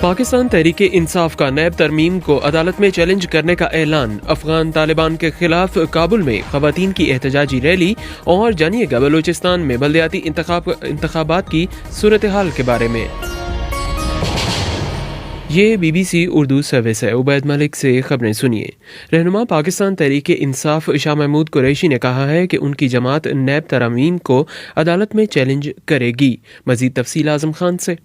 पाकिस्तान तहरीके इंसाफ का नैब तरमीम को अदालत में चैलेंज करने का ऐलान। अफगान तालिबान के खिलाफ काबुल में खवातीन की एहतजाजी रैली। और जानिएगा बलूचिस्तान में बल्दियाती इंतखाबात की सूरत हाल के बारे में। ये BBC उर्दू सर्विस है। उबैद मलिक से खबरें सुनिए। रहनुमा पाकिस्तान तहरीके इंसाफ शाह महमूद कुरैशी ने कहा है कि उनकी जमात नैब तरमीम को अदालत में चैलेंज करेगी। मजीद तफसील आजम खान से।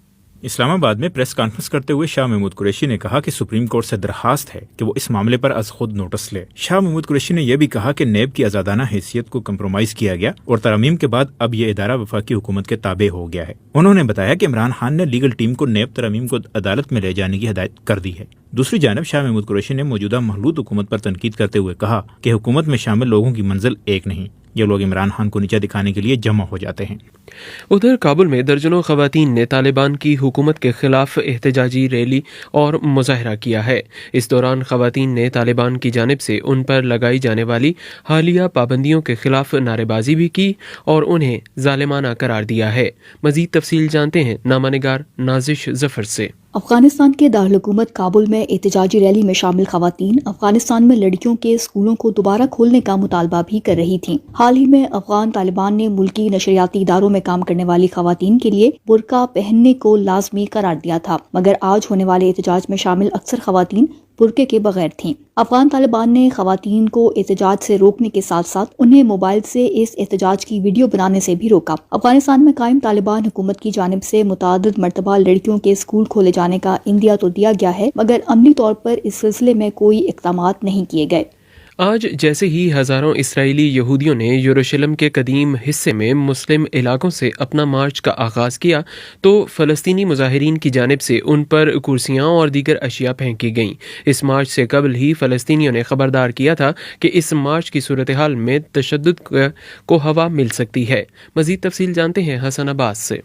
इस्लामाबाद में प्रेस कॉन्फ्रेंस करते हुए शाह महमूद कुरैशी ने कहा कि सुप्रीम कोर्ट से दरखास्त है कि वो इस मामले पर अज खुद नोटिस ले। शाह महमूद कुरैशी ने यह भी कहा कि नैब की आजादाना हैसियत को कम्प्रोमाइज किया गया और तरमीम के बाद अब ये इदारा वफाकी हुकूमत के ताबे हो गया है। उन्होंने बताया कि इमरान खान ने लीगल टीम को नैब तरमीम को अदालत में ले जाने की हिदायत कर दी है। दूसरी जानब शाह महमूद कुरैशी ने मौजूदा महलूद हुकूमत पर तनकीद करते हुए कहा कि हुकूमत में शामिल लोगों की मंजिल एक नहीं, ये लोग इमरान खान को नीचा दिखाने के लिए जमा हो जाते हैं। उधर काबुल में दर्जनों खवातीन ने तालिबान की हुकूमत के खिलाफ एहतजाजी रैली और मुजाहरा किया है। इस दौरान खवातीन ने तालिबान की जानिब से उन पर लगाई जाने वाली हालिया पाबंदियों के खिलाफ नारेबाजी भी की और उन्हें जालिमाना करार दिया है। मजीद तफसील जानते हैं नामानिगार नाजिश जफर से। अफगानिस्तान के दारुल-हुकूमत काबुल में एहतजाजी रैली में शामिल खवातीन अफगानिस्तान में लड़कियों के स्कूलों को दोबारा खोलने का मुतालबा भी कर रही थीं। हाल ही में अफगान तालिबान ने मुल्की नशरियाती इदारों में काम करने वाली खवातीन के लिए बुर्का पहनने को लाजमी करार दिया था, मगर आज होने वाले एहतजाज में शामिल अक्सर खवातीन बुर्के के बगैर थीं। अफगान तालिबान ने खवातीन को एहतजाज से रोकने के साथ साथ उन्हें मोबाइल से इस एहतजाज की वीडियो बनाने से भी रोका। अफगानिस्तान में कायम तालिबान हुकूमत की जानिब से मुतादिद मरतबा लड़कियों के स्कूल खोले जाने का इंदिया तो दिया गया है, मगर अमली तौर पर इस सिलसिले में कोई इक़दामात नहीं किए गए। आज जैसे ही हज़ारों इसराइली यहूदियों ने यरूशलेम के कदीम हिस्से में मुस्लिम इलाकों से अपना मार्च का आगाज़ किया तो फ़लस्तीनी मुजाहिरीन की जानिब से उन पर कुर्सियाँ और दीगर अशिया फेंकी गईं। इस मार्च से कबल ही फ़लस्तीनियों ने खबरदार किया था कि इस मार्च की सूरत हाल में तशद्दुद को हवा मिल सकती है। मज़ीद तफसील जानते हैं हसन अब्बास से।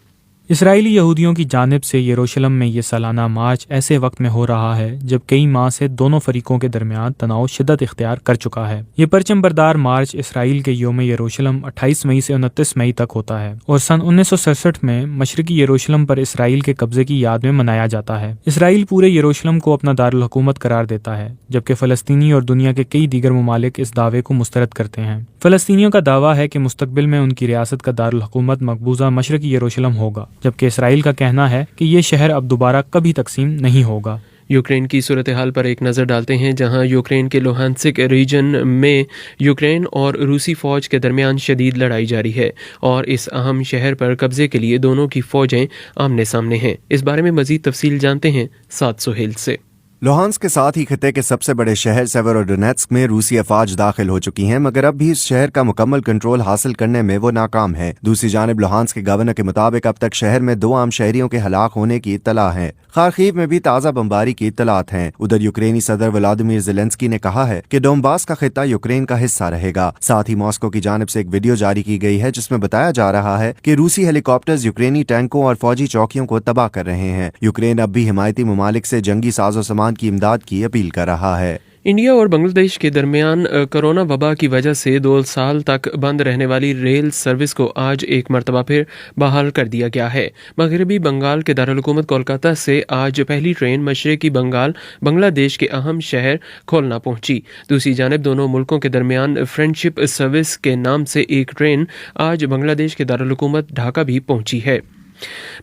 इसराइली यहूदियों की जानिब से यरूशलेम में ये सालाना मार्च ऐसे वक्त में हो रहा है जब कई माह से दोनों फरीकों के दरमियान तनाव शिद्दत इख्तियार कर चुका है। ये परचम बरदार मार्च इसराइल के योम यरूशलेम 28 मई से 29 मई तक होता है और सन 1967 में मशरकी यरूशलेम पर इसराइल के कब्जे की याद में मनाया जाता है। इसराइल पूरे यरूशलेम को अपना दारुल हुकूमत करार देता है, जबकि फ़लस्तीनी और दुनिया के कई दीगर ममालिक इस दावे को मुस्तरद करते हैं। फ़लस्तीनियों का दावा है कि मुस्तकबिल में उनकी रियासत का दारुल हुकूमत मकबूजा मशरकी यरूशलेम होगा, जबकि इसराइल का कहना है कि ये शहर अब दोबारा कभी तकसीम नहीं होगा। यूक्रेन की सूरत हाल पर एक नज़र डालते हैं, जहां यूक्रेन के लुहानस्क रीजन में यूक्रेन और रूसी फ़ौज के दरमियान शदीद लड़ाई जारी है और इस अहम शहर पर कब्जे के लिए दोनों की फ़ौजें आमने सामने हैं। इस बारे में मज़ीद तफसील जानते हैं साद सुहेल से। लुहांस्क के साथ ही खिते के सबसे बड़े शहर सेवेरोडोनेत्स्क में रूसी अफवाज दाखिल हो चुकी हैं, मगर अब भी इस शहर का मुकम्मल कंट्रोल हासिल करने में वो नाकाम है। दूसरी जानिब लुहांस्क के गवर्नर के मुताबिक अब तक शहर में 2 आम शहरियों के हलाक होने की इत्तला है। खारकीव में भी ताज़ा बमबारी की इत्तलात हैं। उधर यूक्रेनी सदर व्लादिमीर ज़ेलेंस्की ने कहा है कि डोनबास का खिता यूक्रेन का हिस्सा रहेगा। साथ ही मॉस्को की जानिब से एक वीडियो जारी की गई है जिसमें बताया जा रहा है कि रूसी हेलीकॉप्टर्स यूक्रेनी टैंकों और फौजी चौकियों को तबाह कर रहे हैं। यूक्रेन अब भी हिमायती ममालिक से जंगी साजो सामान की इमदाद की अपील कर रहा है। इंडिया और बांग्लादेश के दरमियान कोरोना वबा की वजह से 2 साल तक बंद रहने वाली रेल सर्विस को आज एक मरतबा फिर बहाल कर दिया गया है। मगरबी बंगाल के दारुल-हुकूमत कोलकाता से आज पहली ट्रेन मशरकी बंगाल बांग्लादेश के अहम शहर खोलना पहुंची। दूसरी जानिब दोनों मुल्कों के दरमियान फ्रेंडशिप सर्विस के नाम से एक ट्रेन आज बांग्लादेश के दारुल-हुकूमत ढाका भी पहुंची है।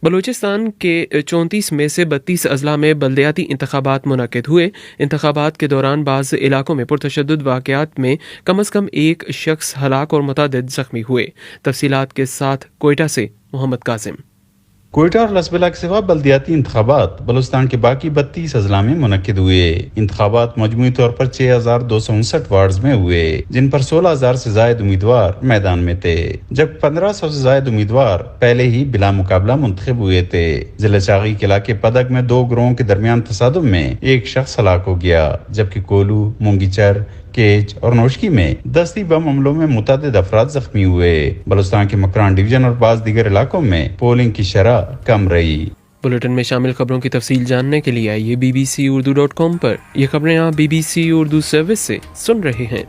बलूचिस्तान के 34 में से 32 अजला में बल्दियाती इंतखाबात मुनक्किद हुए। इंतखाबात के दौरान बाज़ इलाकों में पुरतशद्दुद वाक़यात में कम अज़ कम एक शख्स हलाक और मुतादिद ज़ख्मी हुए। तफसीलात के साथ कोयटा से मोहम्मद कासिम। कोयटा और लसबेला के सिवा बल्दियाती इंतखाबात बलूचिस्तान के बाकी 32 अजला में मुनक्किद हुए। इंतखाबात मजमूई तौर पर 6259 वार्ड्स में हुए, जिन पर 16,000 से जायद उम्मीदवार मैदान में थे, जब 1500 से जायद उम्मीदवार पहले ही बिला मुकाबला मुंतखब हुए थे। जिला चागी के इलाके पदक में 2 गिरोहों के दरमियान तसादुम में एक शख्स हलाक हो गया, जबकि कोलू, मुंगीचर, केज और नौशकी में दस्ती बम हमलों में मुतादिद अफराद जख्मी हुए। बलूचिस्तान के मकरान डिवीजन और बाज़ दीगर इलाकों में पोलिंग की शरह कम रही। बुलेटिन में शामिल खबरों की तफसील जानने के लिए आइए bbcurdu.com पर। ये खबरें आप BBC उर्दू सर्विस से सुन रहे हैं।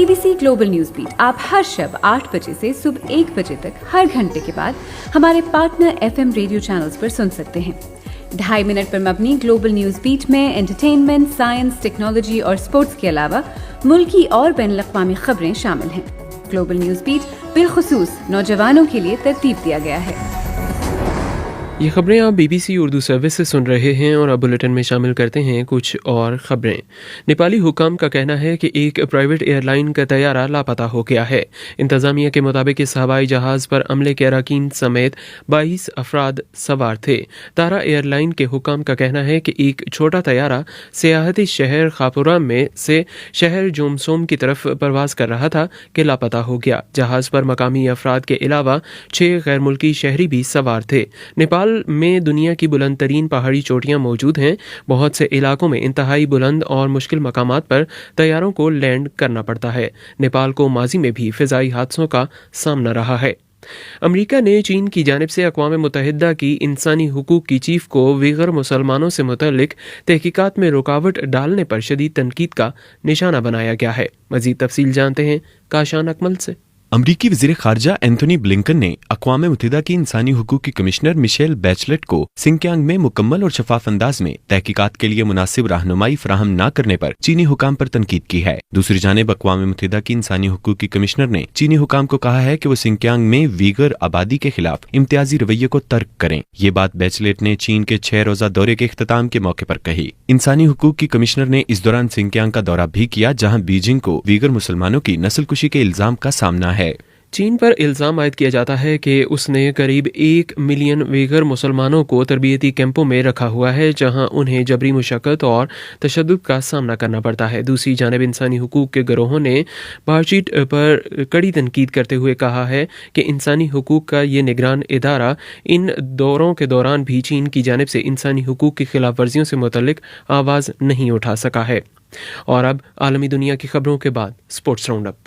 BBC ग्लोबल न्यूज बीट आप हर शब 8 बजे से सुबह 1 बजे तक हर घंटे के बाद हमारे पार्टनर FM रेडियो चैनल्स पर सुन सकते हैं। 2.5 मिनट पर मबनी ग्लोबल न्यूज बीट में एंटरटेनमेंट, साइंस, टेक्नोलॉजी और स्पोर्ट्स के अलावा मुल्की और बैनुल-अक़वामी खबरें शामिल हैं। ग्लोबल न्यूज बीट बिलखुसूस नौजवानों के लिए तरतीब दिया गया है। ये खबरें आप BBC उर्दू सर्विस से सुन रहे हैं और अब बुलेटिन में शामिल करते हैं कुछ और खबरें। नेपाली हुकाम का कहना है कि एक प्राइवेट एयरलाइन का तैयारा लापता हो गया है। इंतजामिया के मुताबिक इस हवाई जहाज पर अमले के अरकान समेत 22 अफराद सवार थे। तारा एयरलाइन के हुकाम का कहना है कि एक छोटा तैयारा सियाहती शहर खापुरा में से शहर जोमसोम की तरफ परवाज कर रहा था कि लापता हो गया। जहाज पर मकामी अफराद के अलावा 6 गैर मुल्की शहरी भी सवार थे। नेपाल में दुनिया की बुलंद तरीन पहाड़ी चोटियां मौजूद हैं। बहुत से इलाकों में इंतहाई बुलंद और मुश्किल मकामात पर तैयारों को लैंड करना पड़ता है। नेपाल को माजी में भी फिजाई हादसों का सामना रहा है। अमेरिका ने चीन की जानिब से अक़वाम मुत्तहिदा की इंसानी हुकूक की चीफ को वीगर मुसलमानों से मुतल्लिक तहकीकात में रुकावट डालने पर शदीद तनकीद का निशाना बनाया गया है। मज़ीद तफसील जानते हैं काशान अकमल से। अमरीकी वज़ीर ख़ारजा एंथोनी ब्लिंकन ने अक़वाम मुत्तहिदा की इंसानी हुकूक की कमिश्नर मिशेल बैचलेट को सिंकियांग में मुकम्मल और शफाफ अंदाज में तहकीकात के लिए मुनासिब रहनुमाई फराहम न करने पर चीनी हुकाम पर तनकीद की है। दूसरी जानिब अक़वाम मुत्तहिदा की इंसानी हुकूक की कमिश्नर ने चीनी हुकाम को कहा है कि वो सिंकियांग में वीगर आबादी के खिलाफ इम्तियाजी रवैये को तर्क करें। ये बात बैचलेट ने चीन के 6 रोज़ा दौरे के इख्तिताम के मौके पर कही। इंसानी हुकूक की कमिश्नर ने इस दौरान सिंकियांग का दौरा भी किया, जहाँ बीजिंग को वीगर मुसलमानों की नस्लकुशी के इल्जाम का सामना है। चीन पर इल्ज़ाम आयद किया जाता है कि उसने करीब 1 मिलियन वीगर मुसलमानों को तरबियती कैंपों में रखा हुआ है, जहां उन्हें जबरी मुशक्क़त और तशद्दुद का सामना करना पड़ता है। दूसरी जानिब इंसानी हुकूक के गिरोहों ने बातचीत पर कड़ी तनकीद करते हुए कहा है कि इंसानी हुकूक का ये निगरान इदारा इन दौरों के दौरान भी चीन की जानिब से इंसानी हुकूक की खिलाफ वर्जियों से मुतल्लिक आवाज़ नहीं उठा सका है। और अब आलमी दुनिया की खबरों के बाद स्पोर्ट्स राउंड अप।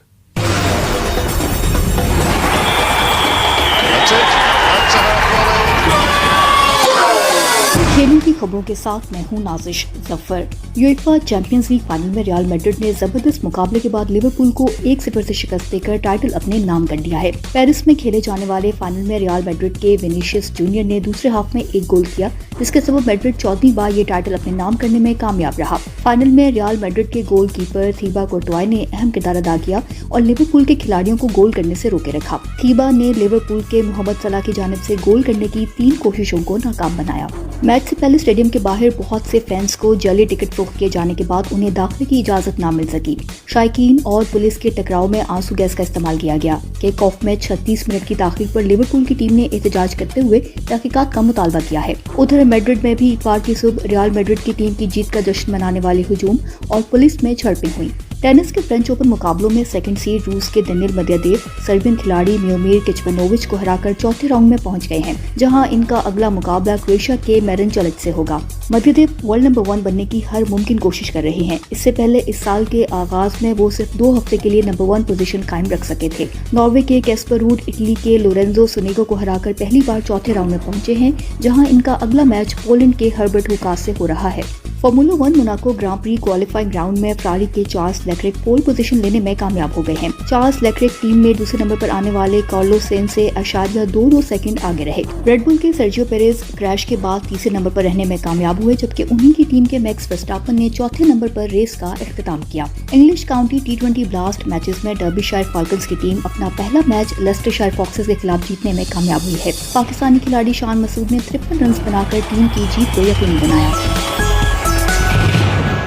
खेलों की खबरों के साथ मैं हूं Nazish Zafar. UEFA champions league final में रियल मैड्रिड ने जबरदस्त मुकाबले के बाद लिवरपूल को 1-0 से शिकस्त देकर टाइटल अपने नाम कर लिया है। पेरिस में खेले जाने वाले फाइनल में रियल मैड्रिड के विनीशियस जूनियर ने दूसरे हाफ में एक गोल किया, जिसके सबब मैड्रिड 4वीं बार ये टाइटल अपने नाम करने में कामयाब रहा। फाइनल में रियल मैड्रिड के गोल कीपर थीबा कोर्टोआ ने अहम किरदार अदा किया और लिवरपूल के खिलाड़ियों को गोल करने से रोके रखा। थीबा ने लिवरपूल के मोहम्मद सलाह की जानिब से गोल करने की 3 कोशिशों को नाकाम बनाया। मैच से पहले स्टेडियम के बाहर बहुत से फैंस को जाली टिकट फरोख्त किए जाने के बाद उन्हें दाखिले की इजाजत न मिल सकी। शायकीन और पुलिस के टकराव में आंसू गैस का इस्तेमाल किया गया। किक ऑफ में 36 मिनट की ताखीर पर लिवरपूल की टीम ने एहतजाज करते हुए तहकीकात का मुतालबा किया है। उधर मैड्रिड में भी इतवार की सुबह रियल मैड्रिड की टीम की जीत का जश्न मनाने वाले हुजूम और पुलिस में झड़पें हुई। टेनिस के फ्रेंच ओपन मुकाबलों में सेकंड सीड रूस के दानिल मेदवेदेव सर्बियन खिलाड़ी मियोमिर किचमानोविच को हराकर चौथे राउंड में पहुंच गए हैं, जहां इनका अगला मुकाबला क्रोएशिया के मेरन चलिच से होगा। मेदवेदेव वर्ल्ड नंबर 1 बनने की हर मुमकिन कोशिश कर रहे हैं। इससे पहले इस साल के आगाज में वो सिर्फ 2 हफ्ते के लिए नंबर 1 पोजीशन कायम रख सके थे। नॉर्वे के कैस्पर रूड इटली के लोरेंजो सोनेगो को हराकर पहली बार चौथे राउंड में पहुंचे हैं, जहां इनका अगला मैच पोलैंड के हर्बर्ट हुकास से हो रहा है। फार्मूला 1 मोनाको ग्रां प्री क्वालिफाइंग राउंड में फरारी के चार्ल्स लेक्लेर्क पोल पोजीशन लेने में कामयाब हो गए हैं। चार्ल्स लेक्लेर्क टीम में दूसरे नंबर पर आने वाले कार्लोस सेन से 0.22 सेकंड आगे रहे। रेड बुल के सर्जियो पेरेज क्रैश के बाद तीसरे नंबर पर रहने में कामयाब हुए, जबकि उन्हीं की टीम के मैक्स वर्स्टापन ने चौथे नंबर पर रेस का इख्तिताम किया। English county T20 blast matches में डर्बीशायर फाल्कन्स की टीम अपना पहला मैच लेस्टरशायर फॉक्सेस के खिलाफ जीतने में कामयाब हुई है। पाकिस्तानी खिलाड़ी शान मसूद ने 53 रन बनाकर टीम की जीत को यकीनी बनाया।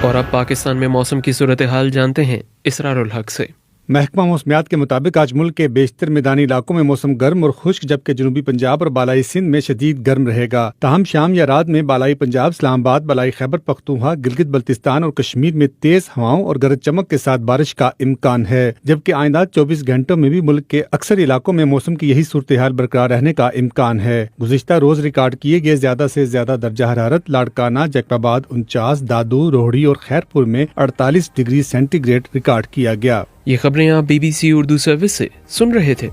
और अब पाकिस्तान में मौसम की सूरत हाल जानते हैं इसरारुल हक से। महकमा मौसमियात के मुताबिक आज मुल्क के बेशतर मैदानी इलाकों में मौसम गर्म और खुश्क, जबकि जनूबी पंजाब और बालाई सिंध में शदीद गर्म रहेगा। ताहम शाम या रात में बालाई पंजाब, इस्लामाबाद, बालाई खैबर पख्तूनख्वा, गिलगित बल्तिस्तान और कश्मीर में तेज हवाओं और गरज चमक के साथ बारिश का इम्कान है, जबकि आइंदा 24 घंटों में भी मुल्क के अक्सर इलाकों में मौसम की यही सूरत हाल बरकरार रहने का इम्कान है। गुज़िश्ता रोज रिकॉर्ड किए गए ज्यादा से ज्यादा दर्जा हरारत लाड़काना, जैकबाबाद 49, दादू, रोहड़ी और खैरपुर में 48 डिग्री सेंटीग्रेड रिकॉर्ड किया गया। ये खबरें आप BBC उर्दू सर्विस से सुन रहे थे।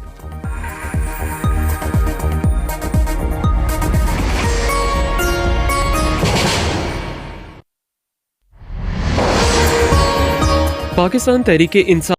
पाकिस्तान तहरीक इंसाफ